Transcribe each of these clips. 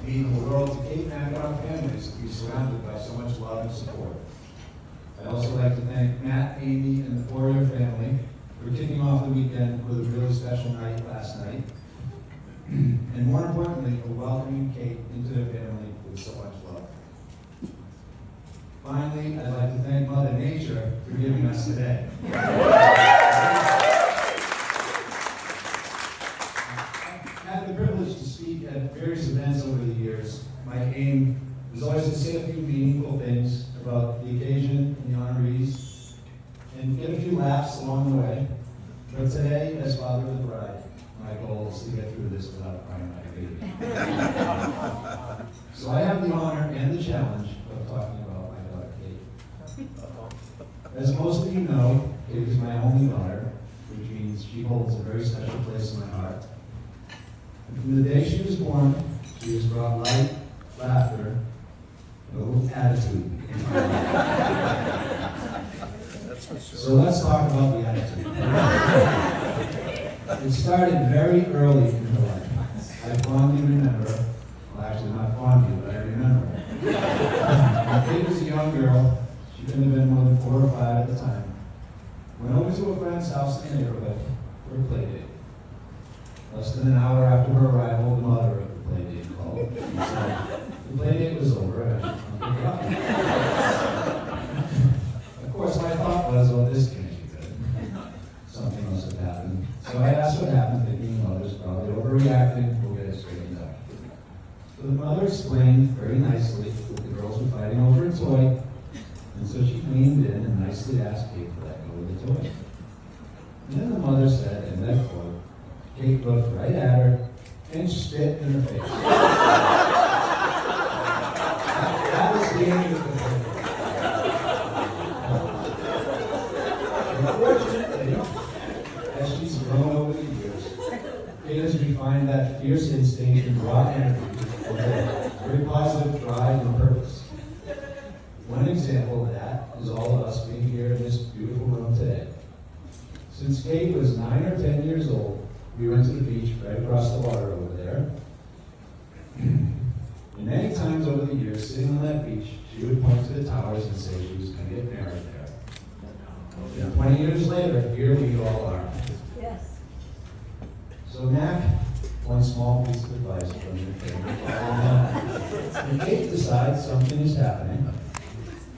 mean the world to Kate and our families to be surrounded by so much love and support. I'd also like to thank Matt, Amy, and the Poirier family for kicking off the weekend with a really special night last night. And more importantly, for welcoming Kate into their family with so much love. Finally, I'd like to thank Mother Nature for giving us today. I've had the privilege to speak at various events over the years. My aim was always to say a few meaningful things about the occasion and the honorees, and get a few laughs along the way. But today, as father of the bride, my goal is to get through this without crying like a baby. So I have the honor and the challenge of talking about my daughter, Kate. As most of you know, Kate is my only daughter, which means she holds a very special place in my heart. And from the day she was born, she has brought light, laughter, and a little attitude into my life. So let's talk about the attitude. It started very early in her life. I fondly remember, well actually not fondly, but I remember. When Kate was a young girl, she couldn't have been more than 4 or 5 at the time, went over to a friend's house in the neighborhood for a play date. Less than an hour after her arrival, the mother of the play date called and said, the play date was over and I should come pick her up. Of course, my thought was, oh, this can't be good. Something must have happened. So I asked what happened, thinking the mother's probably overreacting, we'll get it straightened out. So the mother explained very nicely that the girls were fighting over a toy, and so she leaned in and nicely asked Kate to let go of the toy. And then the mother said, and I quote, Kate looked right at her and spit in her face. That was the end of the play. Unfortunately, as she's grown over the years, Kate has refined that fierce instinct and raw energy with a very positive drive and purpose. One example of that is all of us being here in this beautiful room today. Since Kate was 9 or 10 years old, we went to the beach right across the water over there. And many times over the years, sitting on that beach, she would point to the towers and say she was going to get married there. And 20 years later, here we all are. Yes. So Mac, one small piece of advice from your favorite. When Kate decides something is happening,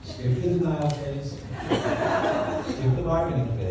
skip the denial phase, skip the bargaining phase,